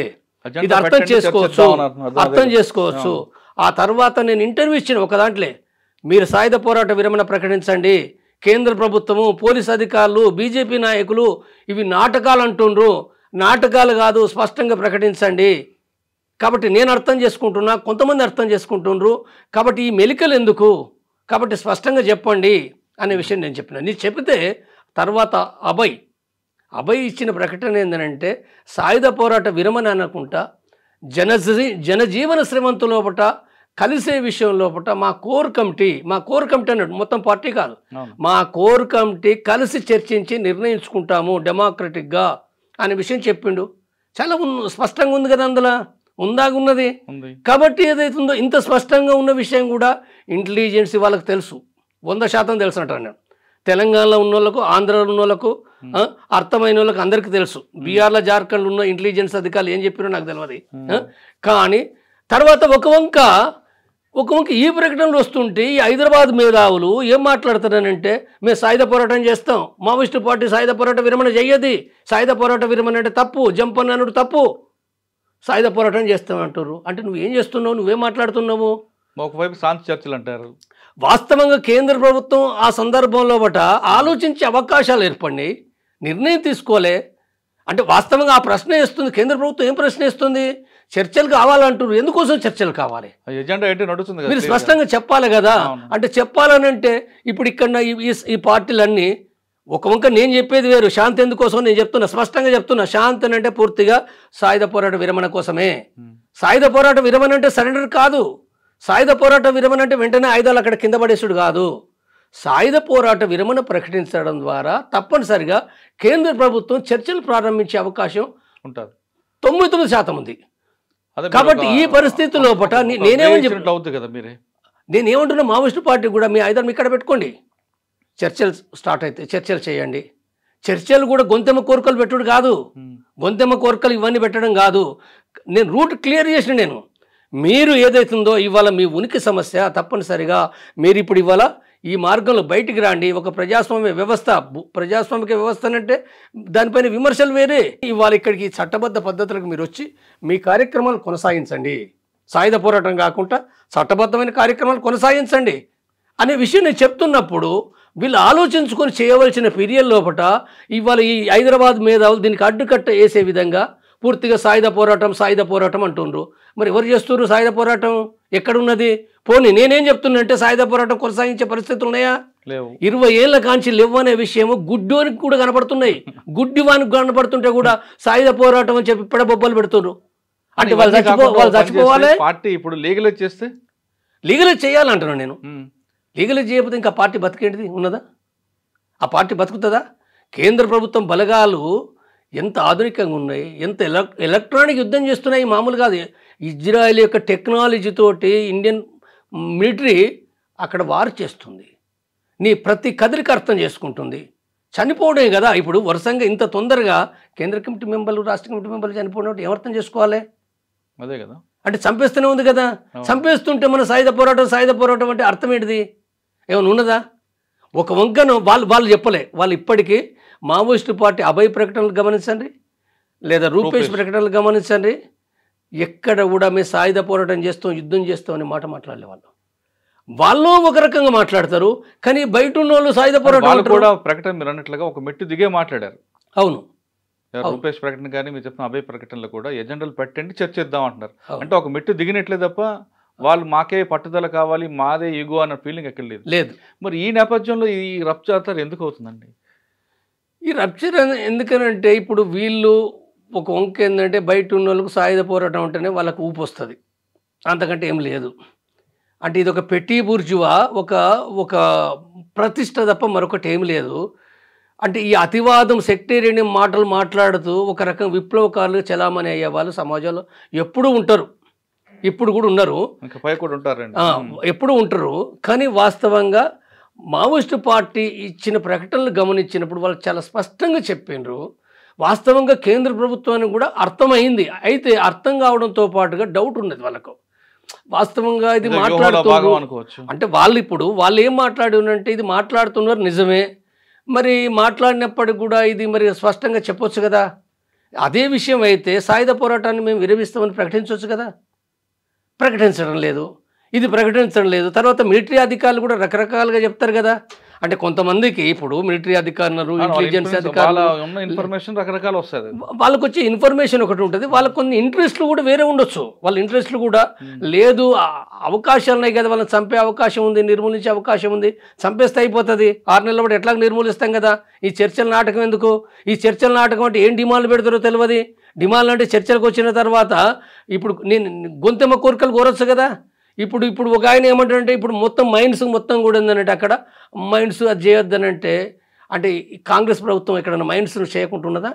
ఇది అర్థం చేసుకోవచ్చు. ఆ తర్వాత నేను ఇంటర్వ్యూ ఇచ్చిన ఒక దాంట్లో మీరు సాయుధ పోరాట విరమణ ప్రకటించండి, కేంద్ర ప్రభుత్వము, పోలీస్ అధికారులు, బీజేపీ నాయకులు ఇవి నాటకాలు అంటుండ్రు, నాటకాలు కాదు స్పష్టంగా ప్రకటించండి. కాబట్టి నేను అర్థం చేసుకుంటున్నా, కొంతమంది అర్థం చేసుకుంటుండ్రు, కాబట్టి ఈ మెలికలు ఎందుకు, కాబట్టి స్పష్టంగా చెప్పండి అనే విషయం నేను చెప్పిన. నీ చెప్తే తర్వాత అభయ్ ఇచ్చిన ప్రకటన ఏంటంటే సాయుధ పోరాట విరమణ అనుకుంటా జనజీవన శ్రమంతో లోపట కలిసే విషయం లోపల మా కోర్ కమిటీ అన్నాడు, మొత్తం పార్టీ కాదు, మా కోర్ కమిటీ కలిసి చర్చించి నిర్ణయించుకుంటాము డెమోక్రటిక్గా అనే విషయం చెప్పిండు. చాలా స్పష్టంగా ఉంది కదా, అందులో ఉన్నది. కాబట్టి ఏదైతుందో ఇంత స్పష్టంగా ఉన్న విషయం కూడా ఇంటెలిజెన్స్ వాళ్ళకి తెలుసు, 100% తెలుసు అంటాను నేను. తెలంగాణలో ఉన్న వాళ్ళకు, ఆంధ్రాలో ఉన్న వాళ్ళకు, అర్థమైన వాళ్ళకి అందరికీ తెలుసు. బీహార్లో జార్ఖండ్లో ఉన్న ఇంటెలిజెన్స్ అధికారులు ఏం చెప్పారో నాకు తెలియదు. కానీ తర్వాత ఒక వంక ఈ ప్రకటనలు వస్తుంటే ఈ హైదరాబాద్ మేధావులు ఏం మాట్లాడుతున్నారంటే మేము సాయుధ పోరాటం చేస్తాం, మావోయిస్టు పార్టీ సాయుధ పోరాట విరమణ చెయ్యది, సాయుధ పోరాట విరమణ అంటే తప్పు, జంపన్ అన్నాడు తప్పు, సాయుధ పోరాటం చేస్తాం అంటారు. అంటే నువ్వేం చేస్తున్నావు, నువ్వేం మాట్లాడుతున్నావు? ఒకవైపు శాంతి చర్చలు అంటారు. వాస్తవంగా కేంద్ర ప్రభుత్వం ఆ సందర్భంలో ఆలోచించే అవకాశాలు ఏర్పడినాయి, నిర్ణయం తీసుకోలే. అంటే వాస్తవంగా ఆ ప్రశ్న వేస్తుంది కేంద్ర ప్రభుత్వం. ఏం ప్రశ్న వేస్తుంది? చర్చలు కావాలంటారు, ఎందుకోసం చర్చలు కావాలి? ఎజెండా ఏంటి నడుస్తుంది, మీరు స్పష్టంగా చెప్పాలి కదా. అంటే చెప్పాలని అంటే ఇప్పుడు ఇక్కడ ఈ పార్టీలన్నీ ఒక వంక నేను చెప్పేది వేరు, శాంతి ఎందుకోసం నేను చెప్తున్నా, స్పష్టంగా చెప్తున్నా. శాంతి అంటే పూర్తిగా సాయుధ పోరాట విరమణ కోసమే. సాయుధ పోరాట విరమణ అంటే సరెండర్ కాదు, సాయుధ పోరాట విరమణ అంటే వెంటనే ఆయుధాలు అక్కడ కింద పడేసుడు కాదు. సాయుధ పోరాట విరమణ ప్రకటించడం ద్వారా తప్పనిసరిగా కేంద్ర ప్రభుత్వం చర్చలు ప్రారంభించే అవకాశం ఉంటుంది. 99% ఉంది. అదే కాబట్టి ఈ పరిస్థితి లోపల అవుతుంది కదా మీరే. నేనేమంటున్నా, మావోయిస్టు పార్టీ కూడా మీ ఆయుధాలు ఇక్కడ పెట్టుకోండి, చర్చలు స్టార్ట్ అయితే చర్చలు చేయండి. చర్చలు కూడా గొంతెమ్మ కోరికలు పెట్టుడు కాదు, గొంతెమ్మ కోరికలు ఇవన్నీ పెట్టడం కాదు. నేను రూట్ క్లియర్ చేసిన, నేను మీరు ఏదైతుందో ఇవాళ మీ ఉనికి సమస్య తప్పనిసరిగా మీరు ఇప్పుడు ఇవాళ ఈ మార్గంలో బయటికి రాండి. ఒక ప్రజాస్వామ్య వ్యవస్థ, ప్రజాస్వామిక వ్యవస్థ అంటే దానిపైన విమర్శలు వేరే. ఇవాళ ఇక్కడికి చట్టబద్ధ పద్ధతులకు మీరు వచ్చి మీ కార్యక్రమాలు కొనసాగించండి, సాయుధ పోరాటం కాకుండా చట్టబద్ధమైన కార్యక్రమాలు కొనసాగించండి అనే విషయం నేను చెప్తున్నప్పుడు వీళ్ళు ఆలోచించుకొని చేయవలసిన పీరియడ్ లోపల ఇవాళ ఈ హైదరాబాద్ మేధావులు దీనికి అడ్డుకట్ట వేసే విధంగా పూర్తిగా సాయుధ పోరాటం అంటుండ్రు. మరి ఎవరు చేస్తున్నారు సాయుధ పోరాటం? ఎక్కడున్నది? పోనీ నేనేం చెప్తున్నంటే సాయుధ పోరాటం కొనసాగించే పరిస్థితులు ఉన్నాయా? 20 ఏళ్ల కాంచి లేవు అనే విషయము గుడ్డివానికి కూడా కనపడుతున్నాయి. గుడ్డివానికి కనపడుతుంటే కూడా సాయుధ పోరాటం అని చెప్పి పెడబొబ్బలు పెడుతున్నారు. అంటే వాళ్ళు చచ్చిపోవాలి. పార్టీ ఇప్పుడు లీగలైజ్ చేస్తే లీగలైజ్ చేయాలంటున్నాను నేను. లీగలైజ్ చేయకపోతే ఇంకా పార్టీ బతికేంటిది ఉన్నదా? ఆ పార్టీ బతుకుతుందా? కేంద్ర ప్రభుత్వం బలగాలు ఎంత ఆధునికంగా ఉన్నాయి, ఎంత ఎలక్ట్రానిక్ యుద్ధం చేస్తున్నాయి, మామూలు కాదు. ఇజ్రాయెల్ యొక్క టెక్నాలజీతోటి ఇండియన్ మిలిటరీ అక్కడ వార్ చేస్తుంది, నీ ప్రతి కదలిక అర్థం చేసుకుంటుంది. చనిపోవడమే కదా ఇప్పుడు వరుసంగా ఇంత తొందరగా కేంద్ర కమిటీ మెంబర్లు, రాష్ట్ర కమిటీ మెంబర్లు చనిపోవడం ఏమర్థం చేసుకోవాలి? అదే కదా, అంటే చంపేస్తూనే ఉంది కదా. చంపేస్తుంటే మన సాయుధ పోరాటం అంటే అర్థం ఏంటిది? ఏమైనా ఉన్నదా? ఒక వంకను వాళ్ళు చెప్పలే. వాళ్ళు ఇప్పటికీ మావోయిస్టు పార్టీ అభయ ప్రకటనలు గమనించండి, లేదా రూపేష్ ప్రకటనలు గమనించండి, ఎక్కడ కూడా మేము సాయుధ పోరాటం చేస్తాం, యుద్ధం చేస్తాం అనే మాట మాట్లాడలే. వాళ్ళు ఒక రకంగా మాట్లాడతారు, కానీ బయట ఉన్న వాళ్ళు సాయుధ పోరాటం కూడా ప్రకటన మీరు అన్నట్లుగా ఒక మెట్టు దిగే మాట్లాడారు. అవును, రూపేష్ ప్రకటన కానీ మీరు చెప్పిన అభయ ప్రకటనలు కూడా ఎజెండాలు పెట్టండి చర్చిద్దాం అంటున్నారు. అంటే ఒక మెట్టు దిగినట్లే తప్ప వాళ్ళు మాకే పట్టుదల కావాలి, మాదే ఈగో అన్న ఫీలింగ్ ఎక్కడ లేదు. మరి ఈ నేపథ్యంలో ఈ రప్చర్ ఎందుకు అవుతుందండి? ఈ రప్చర్ ఎందుకనంటే ఇప్పుడు వీళ్ళు ఒక వంక ఏంటంటే బయట ఉన్న వాళ్ళకు సాయుధ పోరాటం అంటేనే వాళ్ళకు ఊపు వస్తుంది, అంతకంటే ఏం లేదు. అంటే ఇది ఒక పెట్టి బూర్జువా, ఒక ప్రతిష్ట తప్ప మరొకటి ఏం లేదు. అంటే ఈ అతివాదం సెక్టేరియన్ మాటలు మాట్లాడుతూ ఒక రకం విప్లవకారులు చలామణి అయ్యే వాళ్ళు సమాజంలో ఎప్పుడూ ఉంటారు, ఇప్పుడు కూడా ఉన్నారు, ఎప్పుడు ఉంటారు. కానీ వాస్తవంగా మావోయిస్టు పార్టీ ఇచ్చిన ప్రకటనలు గమనించినప్పుడు వాళ్ళు చాలా స్పష్టంగా చెప్పిండ్రు. వాస్తవంగా కేంద్ర ప్రభుత్వానికి కూడా అర్థమైంది. అయితే అర్థం కావడంతో పాటుగా డౌట్ ఉన్నది వాళ్ళకు. వాస్తవంగా ఇది మాట్లాడుతున్నారు అంటే వాళ్ళు ఏం మాట్లాడి ఉన్నారంటే ఇది మాట్లాడుతున్నారు నిజమే, మరి మాట్లాడినప్పటికి కూడా ఇది మరి స్పష్టంగా చెప్పొచ్చు కదా. అదే విషయం అయితే సాయుధ పోరాటాన్ని మేము విరమిస్తామని ప్రకటించవచ్చు కదా, ప్రకటించడం లేదు. ఇది ప్రకటించడం లేదు. తర్వాత మిలిటరీ అధికారులు కూడా రకరకాలుగా చెప్తారు కదా. అంటే కొంతమందికి ఇప్పుడు మిలిటరీ అధికారులు, ఇంటెలిజెన్స్ అధికారులు ఇన్ఫర్మేషన్ రకరకాలు వస్తుంది, వాళ్ళకు వచ్చే ఇన్ఫర్మేషన్ ఒకటి ఉంటుంది, వాళ్ళకు కొన్ని ఇంట్రెస్ట్లు కూడా వేరే ఉండొచ్చు. వాళ్ళ ఇంట్రెస్ట్లు కూడా లేదు, అవకాశాలు ఉన్నాయి కదా, వాళ్ళని చంపే అవకాశం ఉంది, నిర్మూలించే అవకాశం ఉంది, చంపేస్తే అయిపోతుంది, 6 నెలల పాటు ఎట్లా నిర్మూలిస్తాం కదా. ఈ చర్చల నాటకం ఎందుకు? ఈ చర్చల నాటకం అంటే ఏం డిమాండ్లు పెడతారో తెలియదు. డిమాండ్లు అంటే చర్చలకు వచ్చిన తర్వాత ఇప్పుడు నేను గొంతెమ్మ కోరికలు కోరొచ్చు కదా. ఇప్పుడు ఒక ఆయన ఏమంటారంటే ఇప్పుడు మొత్తం మైండ్స్ మొత్తం కూడా ఉందనంటే అక్కడ మైండ్స్ అది చేయొద్దనంటే, అంటే కాంగ్రెస్ ప్రభుత్వం ఎక్కడన్నా మైండ్స్ చేయకుంటున్నదా?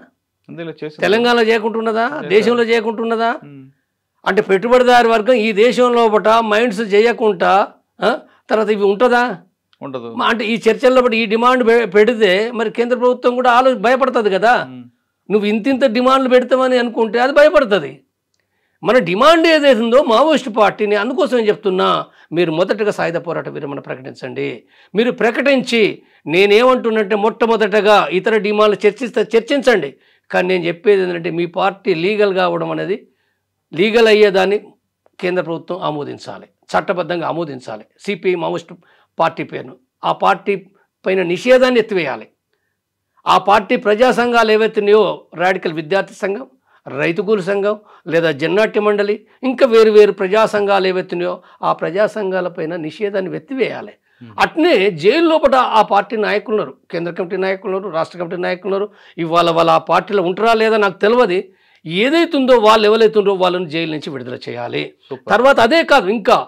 తెలంగాణలో చేయకుంటున్నదా? దేశంలో చేయకుంటున్నదా? అంటే పెట్టుబడిదారి వర్గం ఈ దేశంలో మైండ్స్ చేయకుండా తర్వాత ఇవి ఉంటుందా? ఉండదు. అంటే ఈ చర్చల్లో ఈ డిమాండ్ పెడితే మరి కేంద్ర ప్రభుత్వం కూడా భయపడుతుంది కదా. నువ్వు ఇంత డిమాండ్లు పెడతామని అనుకుంటే అది భయపడుతుంది. మన డిమాండ్ ఏదైతుందో మావోయిస్టు పార్టీని, అందుకోసం నేను చెప్తున్నా, మీరు మొదటగా సాయుధ పోరాట విరమణ ప్రకటించండి. మీరు ప్రకటించి నేనేమంటున్నంటే మొట్టమొదటగా ఇతర డిమాండ్లు చర్చించండి. కానీ నేను చెప్పేది ఏంటంటే మీ పార్టీ లీగల్ కావడం అనేది, లీగల్ అయ్యేదాన్ని కేంద్ర ప్రభుత్వం ఆమోదించాలి, చట్టబద్ధంగా ఆమోదించాలి. సిపిఐ మావోయిస్టు పార్టీ పేరును, ఆ పార్టీ పైన నిషేధాన్ని ఎత్తివేయాలి. ఆ పార్టీ ప్రజా సంఘాలు ఏవైతున్నాయో, రాడికల్ విద్యార్థి సంఘం, రైతు కూలి సంఘం, లేదా జన్నాట్య మండలి, ఇంకా వేరు ప్రజా సంఘాలు ఏవైతున్నాయో ఆ ప్రజా సంఘాలపైన నిషేధాన్ని ఎత్తివేయాలి. అట్నే జైలు లోపల ఆ పార్టీ నాయకులు ఉన్నారు, కేంద్ర కమిటీ నాయకులు ఉన్నారు, రాష్ట్ర కమిటీ నాయకులు ఉన్నారు. ఇవాళ వాళ్ళు ఆ పార్టీలో ఉంటారా లేదా నాకు తెలియదు. ఏదైతుందో వాళ్ళు ఎవరైతుందో వాళ్ళని జైలు నుంచి విడుదల చేయాలి. తర్వాత అదే కాదు, ఇంకా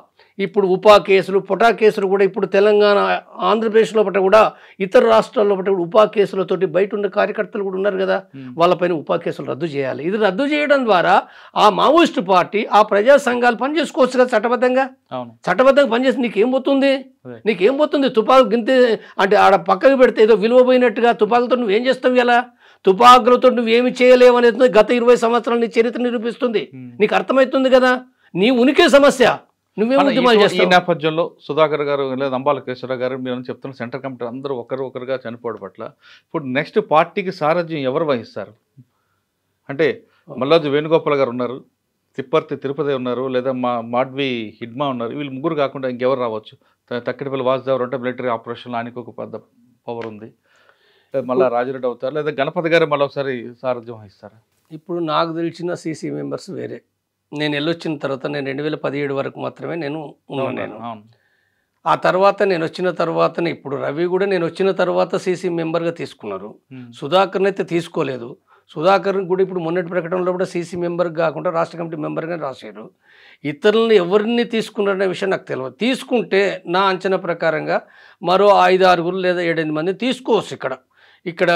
ఇప్పుడు ఉపా కేసులు పొటా కేసులు కూడా ఇప్పుడు తెలంగాణ ఆంధ్రప్రదేశ్ లోపల కూడా ఇతర రాష్ట్రాల లోపల కూడా ఉపా కేసులతోటి బయట ఉన్న కార్యకర్తలు కూడా ఉన్నారు కదా, వాళ్ళపైన ఉపా కేసులు రద్దు చేయాలి. ఇది రద్దు చేయడం ద్వారా ఆ మావోయిస్టు పార్టీ ఆ ప్రజా సంఘాలు పనిచేసుకోవచ్చు కదా చట్టబద్ధంగా. చట్టబద్ధంగా పనిచేసి నీకేం పోతుంది తుపాకు గింతే అంటే ఆడ పక్కకు పెడితే ఏదో విలువ పోయినట్టుగా తుపాకులతో నువ్వేం చేస్తావు? ఇలా తుపాకులతో నువ్వేమి చేయలేవు అనేది గత 20 సంవత్సరాల నీ చరిత్ర నిరూపిస్తుంది. నీకు అర్థమవుతుంది కదా, నీ ఉనికి సమస్య. ఈ నేపథ్యంలో సుధాకర్ గారు లేదా అంబాల కేశవరావు గారు మీరు చెప్తున్న సెంట్రల్ కమిటీ అందరూ ఒకరుగా చనిపోవడం పట్ల ఇప్పుడు నెక్స్ట్ పార్టీకి సారథ్యం ఎవరు వహిస్తారు? అంటే మల్లాజు వేణుగోపాల్ గారు ఉన్నారు, తిప్పర్తి తిరుపతి ఉన్నారు, లేదా మాడ్వి హిడ్మా ఉన్నారు. వీళ్ళు ముగ్గురు కాకుండా ఇంకెవరు రావచ్చు? తక్కిడిపల్లి వాసుదేవరావు అంటే మిలిటరీ ఆపరేషన్లో ఆయనకు ఒక పెద్ద పవర్ ఉంది. మళ్ళీ రాజిరెడ్డి అవుతారు, లేదా గణపతి గారు మళ్ళీ ఒకసారి సారథ్యం వహిస్తారా? ఇప్పుడు నాకు తెలిసిన సీసీ మెంబర్స్ వేరే. నేను వెళ్ళొచ్చిన తర్వాత నేను 2017 వరకు మాత్రమే నేను ఉన్నాను. ఆ తర్వాత నేను వచ్చిన తర్వాతనే ఇప్పుడు రవి కూడా నేను వచ్చిన తర్వాత సీసీ మెంబర్గా తీసుకున్నారు. సుధాకర్ని అయితే తీసుకోలేదు. సుధాకర్ కూడా ఇప్పుడు మొన్నటి ప్రకటనలో కూడా సీసీ మెంబర్ కాకుండా రాష్ట్ర కమిటీ మెంబర్గా రాశారు. ఇతరులను ఎవరిని తీసుకున్నారనే విషయం నాకు తెలియదు. తీసుకుంటే నా అంచనా ప్రకారంగా మరో 5-6 లేదా 7-8 మంది తీసుకోవచ్చు. ఇక్కడ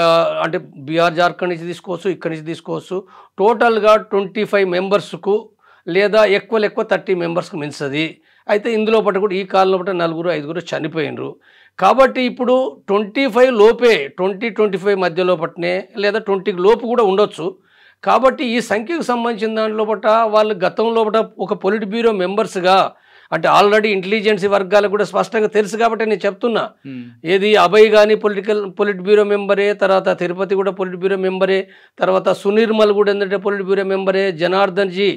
అంటే బీహార్ జార్ఖండ్ నుంచి తీసుకోవచ్చు, ఇక్కడి నుంచి తీసుకోవచ్చు. టోటల్గా 25 మెంబర్స్కు లేదా ఎక్కువ 30 మెంబర్స్కి మించది. అయితే ఇందులో పట్ల కూడా ఈ కాలంలో పట్ల 4-5 చనిపోయినరు. కాబట్టి ఇప్పుడు 25 లోపే 20-25 మధ్యలో పట్నే లేదా 20 లోపు కూడా ఉండొచ్చు. కాబట్టి ఈ సంఖ్యకు సంబంధించిన దాంట్లో పట్ల వాళ్ళు గతంలో పట్ల ఒక పొలిట్ బ్యూరో మెంబర్స్గా అంటే ఆల్రెడీ ఇంటెలిజెన్సీ వర్గాలకు కూడా స్పష్టంగా తెలుసు కాబట్టి నేను చెప్తున్నా. ఏది అభయ్ కానీ పొలిట్ బ్యూరో మెంబరే, తర్వాత తిరుపతి కూడా పొలిట్ బ్యూరో మెంబరే, తర్వాత సునీర్మల్ కూడా ఏంటంటే పొలిట్ బ్యూరో మెంబరే, జనార్దన్ జీ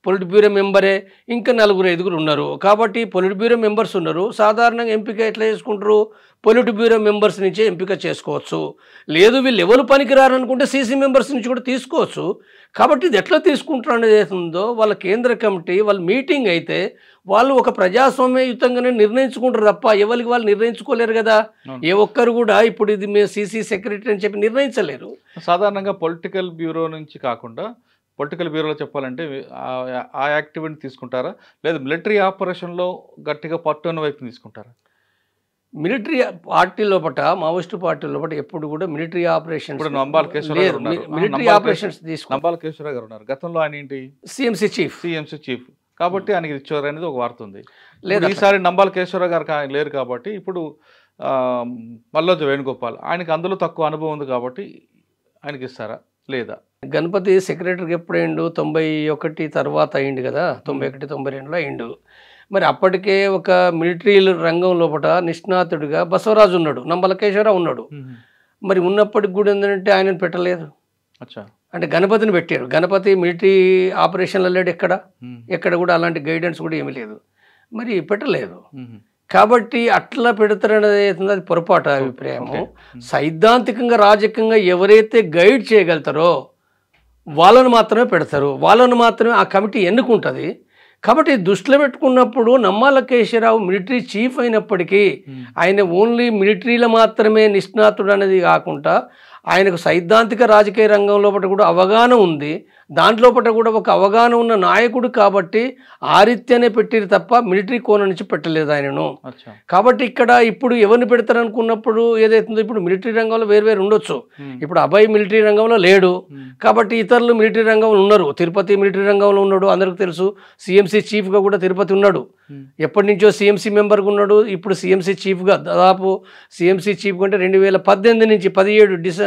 పొలిట్ బ్యూరో మెంబరే, ఇంకా 4-5 ఉన్నారు. కాబట్టి పొలిట్ బ్యూరో మెంబర్స్ ఉన్నారు. సాధారణంగా ఎంపిక ఎట్లా చేసుకుంటారు? పొలిట్ బ్యూరో మెంబర్స్ నుంచే ఎంపిక చేసుకోవచ్చు. లేదు వీళ్ళు ఎవరు పనికిరారనుకుంటే సీసీ మెంబర్స్ నుంచి కూడా తీసుకోవచ్చు. కాబట్టి ఇది ఎట్లా తీసుకుంటారు అనేది ఉందో వాళ్ళ కేంద్ర కమిటీ వాళ్ళ మీటింగ్ అయితే వాళ్ళు ఒక ప్రజాస్వామ్యయుతంగానే నిర్ణయించుకుంటారు తప్ప ఎవరికి వాళ్ళు నిర్ణయించుకోలేరు కదా. ఏ ఒక్కరు కూడా ఇప్పుడు ఇది మేము సీసీ సెక్రటరీ అని చెప్పి నిర్ణయించలేరు. సాధారణంగా పొలిటికల్ బ్యూరో నుంచి కాకుండా పొలిటికల్ బ్యూరోలో చెప్పాలంటే ఆ యాక్టివిటీని తీసుకుంటారా, లేదా మిలిటరీ ఆపరేషన్లో గట్టిగా పట్టున్న వైపు తీసుకుంటారా? మిలిటరీ పార్టీ లోపల మావోయిస్టు పార్టీ లోపల ఎప్పుడు కూడా మిలిటరీ ఆపరేషన్ నంబాల కేశవరావు గారు ఉన్నారు. గతంలో ఆయన ఏంటి సిఎంసీ చీఫ్ కాబట్టి ఆయనకి ఇచ్చారు అనేది ఒక వార్త ఉంది. ఈసారి నంబాల కేశవరావు గారు లేరు కాబట్టి ఇప్పుడు మల్లాజు వేణుగోపాల్ ఆయనకి అందులో తక్కువ అనుభవం ఉంది కాబట్టి ఆయనకి ఇస్తారా లేదా? గణపతి సెక్రటరీకి ఎప్పుడు అయిండు? 91 తర్వాత అయిండు కదా, 91-92లో అయిండు. మరి అప్పటికే ఒక మిలిటరీ రంగం లోపల నిష్ణాతుడిగా బసవరాజు ఉన్నాడు, నంబల కేశవరావు ఉన్నాడు. మరి ఉన్నప్పటికి కూడా ఏంటంటే ఆయనను పెట్టలేదు. అంటే గణపతిని పెట్టారు. గణపతి మిలిటరీ ఆపరేషన్లో లేడు, ఎక్కడ కూడా అలాంటి గైడెన్స్ కూడా ఏమీ లేదు, మరి పెట్టలేదు. కాబట్టి అట్లా పెడతారనేది అది పొరపాటు అభిప్రాయము. సైద్ధాంతికంగా రాజకీయంగా ఎవరైతే గైడ్ చేయగలుగుతారో వాళ్ళను మాత్రమే పెడతారు, వాళ్ళను మాత్రమే ఆ కమిటీ ఎన్నుకుంటుంది. కాబట్టి దృష్టిలో పెట్టుకున్నప్పుడు నమ్మాల కేశవరావు మిలిటరీ చీఫ్ అయినప్పటికీ ఆయన ఓన్లీ మిలిటరీలో మాత్రమే నిష్ణాతుడు అనేది కాకుండా ఆయనకు సైద్ధాంతిక రాజకీయ రంగంలో కూడా అవగాహన ఉంది. దాంట్లో కూడా ఒక అవగాహన ఉన్న నాయకుడు కాబట్టి ఆ రీత్యానే పెట్టిరు తప్ప మిలిటరీ కోణం నుంచి పెట్టలేదు ఆయనను. కాబట్టి ఇక్కడ ఇప్పుడు ఎవరిని పెడతారు అనుకున్నప్పుడు ఏదైతుందో ఇప్పుడు మిలిటరీ రంగంలో వేరు ఉండొచ్చు. ఇప్పుడు అభయ్ మిలిటరీ రంగంలో లేడు కాబట్టి ఇతరులు మిలిటరీ రంగంలో ఉన్నారు. తిరుపతి మిలిటరీ రంగంలో ఉన్నాడు, అందరికీ తెలుసు. సిఎంసీ చీఫ్గా కూడా తిరుపతి ఉన్నాడు, ఎప్పటి నుంచో సిఎంసీ మెంబర్గా ఉన్నాడు. ఇప్పుడు సిఎంసీ చీఫ్గా దాదాపు సిఎంసీ చీఫ్ అంటే 2018 నుంచి 17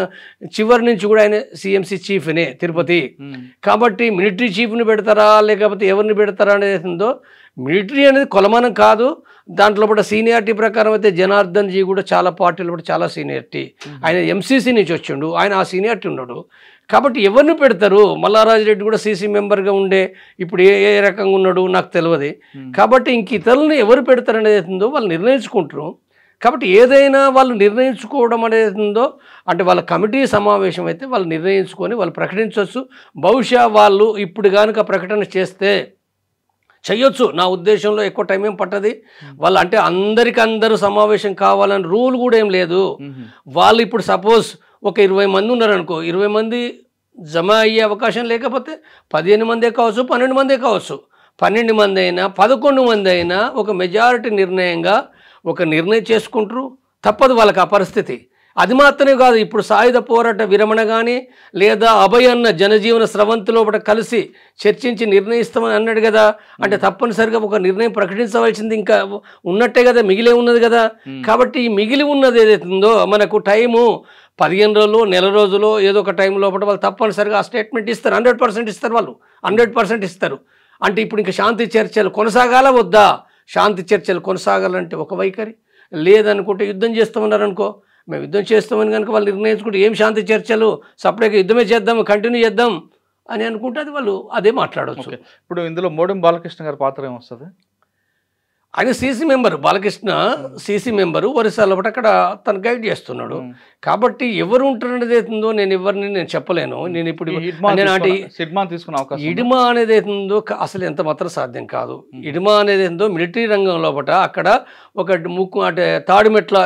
చివరి నుంచి కూడా ఆయన సిఎంసీ చీఫ్నే తిరుపతి. కాబట్టి మిలిటరీ చీఫ్ని పెడతారా లేకపోతే ఎవరిని పెడతారా అనేది ఉందో, మిలిటరీ అనేది కొలమానం కాదు. దాంట్లో కూడా సీనియారిటీ ప్రకారం అయితే జనార్దన్ జీ కూడా చాలా పార్టీలు కూడా చాలా సీనియారిటీ, ఆయన ఎంసీసీ నుంచి వచ్చిండు, ఆయన ఆ సీనియారిటీ ఉన్నాడు. కాబట్టి ఎవరిని పెడతారు? మల్లారాజిరెడ్డి కూడా సీసీ మెంబర్గా ఉండే ఇప్పుడు ఏ రకంగా ఉన్నాడు నాకు తెలియదు. కాబట్టి ఇంక ఇతరులను ఎవరు పెడతారు అనేది ఉందో వాళ్ళు నిర్ణయించుకుంటారు. కాబట్టి ఏదైనా వాళ్ళు నిర్ణయించుకోవడం అనేది ఉందో అంటే వాళ్ళ కమిటీ సమావేశం అయితే వాళ్ళు నిర్ణయించుకొని వాళ్ళు ప్రకటించవచ్చు. బహుశా వాళ్ళు ఇప్పుడు కనుక ప్రకటన చేస్తే చెయ్యొచ్చు. నా ఉద్దేశంలో ఎక్కువ టైం ఏం పట్టది. వాళ్ళు అంటే అందరూ సమావేశం కావాలని రూల్ కూడా ఏం లేదు. వాళ్ళు ఇప్పుడు సపోజ్ ఒక 20 మంది ఉన్నారనుకో, 20 మంది జమ అయ్యే అవకాశం లేకపోతే 15 మందే కావచ్చు, 12 మందే కావచ్చు. 12 మంది అయినా 11 మంది అయినా ఒక మెజారిటీ నిర్ణయంగా ఒక నిర్ణయం చేసుకుంటారు. తప్పదు వాళ్ళకి ఆ పరిస్థితి. అది మాత్రమే కాదు, ఇప్పుడు సాయుధ పోరాట విరమణ కానీ లేదా అభయన్న జనజీవన స్రవంతిలో ఒకటి కలిసి చర్చించి నిర్ణయిస్తామని అన్నాడు కదా. అంటే తప్పనిసరిగా ఒక నిర్ణయం ప్రకటించవలసింది ఇంకా ఉన్నట్టే కదా, మిగిలే ఉన్నది కదా. కాబట్టి ఈ మిగిలి ఉన్నది ఏదైతే ఉందో మనకు టైము 15 రోజులు, నెల రోజులు ఏదో ఒక టైం లోపల వాళ్ళు తప్పనిసరిగా ఆ స్టేట్మెంట్ ఇస్తారు. 100% ఇస్తారు, వాళ్ళు 100% ఇస్తారు. అంటే ఇప్పుడు ఇంకా శాంతి చర్చలు కొనసాగాల వద్దా? శాంతి చర్చలు కొనసాగాలంటే ఒక వైఖరి, లేదనుకుంటే యుద్ధం చేస్తామన్నారనుకో, మేము యుద్ధం చేస్తామని కనుక వాళ్ళు నిర్ణయించుకుంటే ఏం శాంతి చర్చలు, సపరేట్గా యుద్ధమే చేద్దాం, కంటిన్యూ చేద్దాం అని అనుకుంటే అది వాళ్ళు అదే మాట్లాడవచ్చు. ఇప్పుడు ఇందులో మోడెం బాలకృష్ణ గారి పాత్ర ఏమొస్తుంది? ఆయన CC member, Balakrishna CC member, ఒరిస్సాలో ఒకటి అక్కడ తను గైడ్ చేస్తున్నాడు. కాబట్టి ఎవరు ఉంటున్నది అవుతుందో నేను చెప్పలేను. నేను ఇప్పుడు ఇడిమా అనేది అవుతుందో అసలు ఎంత మాత్రం సాధ్యం కాదు. ఇడిమా అనేది ఏందో మిలిటరీ రంగంలో అక్కడ ఒక అంటే తాడిమెట్ల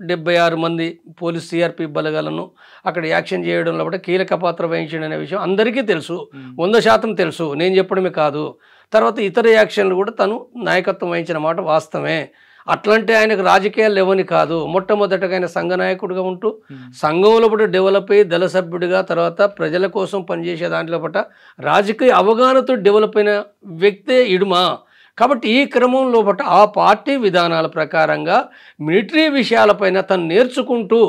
76 మంది పోలీస్ సిఆర్పి బలగాలను అక్కడ యాక్షన్ చేయడంలో కీలక పాత్ర వహించడం అనే విషయం అందరికీ తెలుసు, 100% తెలుసు, నేను చెప్పడమే కాదు. తర్వాత ఇతర యాక్షన్లు కూడా తను నాయకత్వం వహించిన మాట వాస్తవమే. అట్లంటే ఆయనకు రాజకీయాలు లేవని కాదు. మొట్టమొదటగా ఆయన సంఘ నాయకుడిగా ఉంటూ సంఘంలో డెవలప్ అయ్యి దళ సభ్యుడిగా, తర్వాత ప్రజల కోసం పనిచేసే దాంట్లో రాజకీయ అవగాహనతో డెవలప్ అయిన వ్యక్తే ఇడుమా. కాబట్టి ఈ క్రమంలో ఆ పార్టీ విధానాల ప్రకారంగా మిలిటరీ విషయాలపైన తను నేర్చుకుంటూ,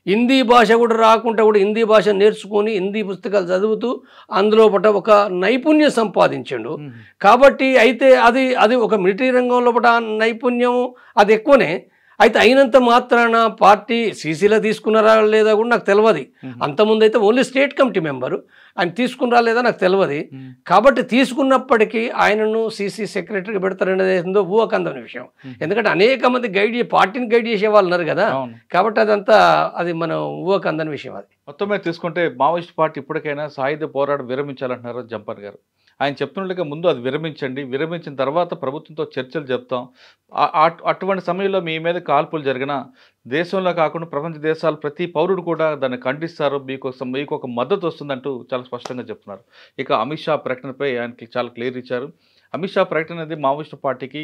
హిందీ భాష కూడా రాకుండా కూడా హిందీ భాష నేర్చుకొని హిందీ పుస్తకాలు చదువుతూ అందులో ఒక నైపుణ్యం సంపాదించాడు. కాబట్టి అయితే అది ఒక మిలిటరీ రంగంలో నైపుణ్యం అది ఎక్కువనే. అయితే అయినంత మాత్రాన పార్టీ సీసీలో తీసుకున్నారా లేదా కూడా నాకు తెలియదు. అంతకుముందు అయితే ఓన్లీ స్టేట్ కమిటీ మెంబరు, ఆయన తీసుకున్నారా లేదా నాకు తెలియదు. కాబట్టి తీసుకున్నప్పటికీ ఆయనను సీసీ సెక్రటరీగా పెడతారనేది ఏందో ఊహకందని విషయం. ఎందుకంటే అనేక మంది పార్టీని గైడ్ చేసే వాళ్ళు ఉన్నారు కదా. కాబట్టి అది మనం ఊహకందని విషయం. అది మొత్తం మీద తీసుకుంటే మావోయిస్ట్ పార్టీ ఇప్పటికైనా సాయుధ పోరాటం విరమించాలంటున్నారు జంపర్ గారు. ఆయన చెప్తున్నట్లుగా ముందు అది విరమించండి, విరమించిన తర్వాత ప్రభుత్వంతో చర్చలు చెప్తాం. అటువంటి సమయంలో మీ మీద కాల్పులు జరిగిన దేశంలో కాకుండా ప్రపంచ దేశాలు ప్రతి పౌరుడు కూడా దాన్ని ఖండిస్తారు, మీకు ఒక మద్దతు వస్తుందంటూ చాలా స్పష్టంగా చెప్తున్నారు. ఇక అమిత్ షా ప్రకటనపై ఆయనకి చాలా క్లియర్ ఇచ్చారు. అమిత్ షా ప్రకటన అనేది మావోయిస్ట్ పార్టీకి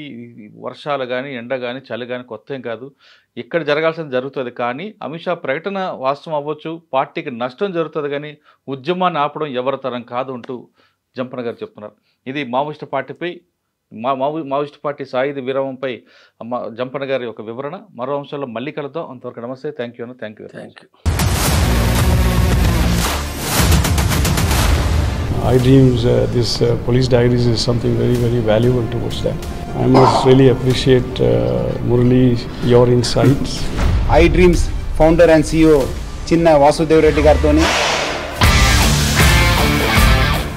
వర్షాలు కానీ ఎండ కానీ చలి కానీ కొత్త ఏం కాదు, ఇక్కడ జరగాల్సింది జరుగుతుంది. కానీ అమిత్ షా ప్రకటన వాస్తవం అవ్వచ్చు, పార్టీకి నష్టం జరుగుతుంది, కానీ ఉద్యమాన్ని ఆపడం ఎవరి తరం కాదు అంటూ జంపన్న గారు చెప్తున్నారు. ఇది మావోయిస్ట్ పార్టీపై మావోయిస్ట్ పార్టీ సాయుధ విరామంపై జంపన్న గారి ఒక వివరణ. మరో అంశంలో మళ్ళీ కలుద్దాం. అంతవరకు నమస్తే. Thank you. iDreams, this police diaries is something very, very valuable towards that. I must really appreciate Murali, your insights. iDreams founder and CEO Chinna Vasudev Reddy gartoni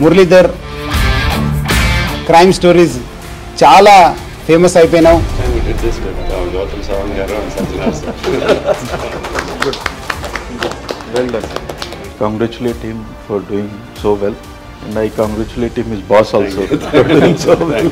Muralidhar crime stories చాలా famous అయిపోయినావు. Well done. Congratulate him for doing so well, and I congratulate him, his boss also. For doing so well.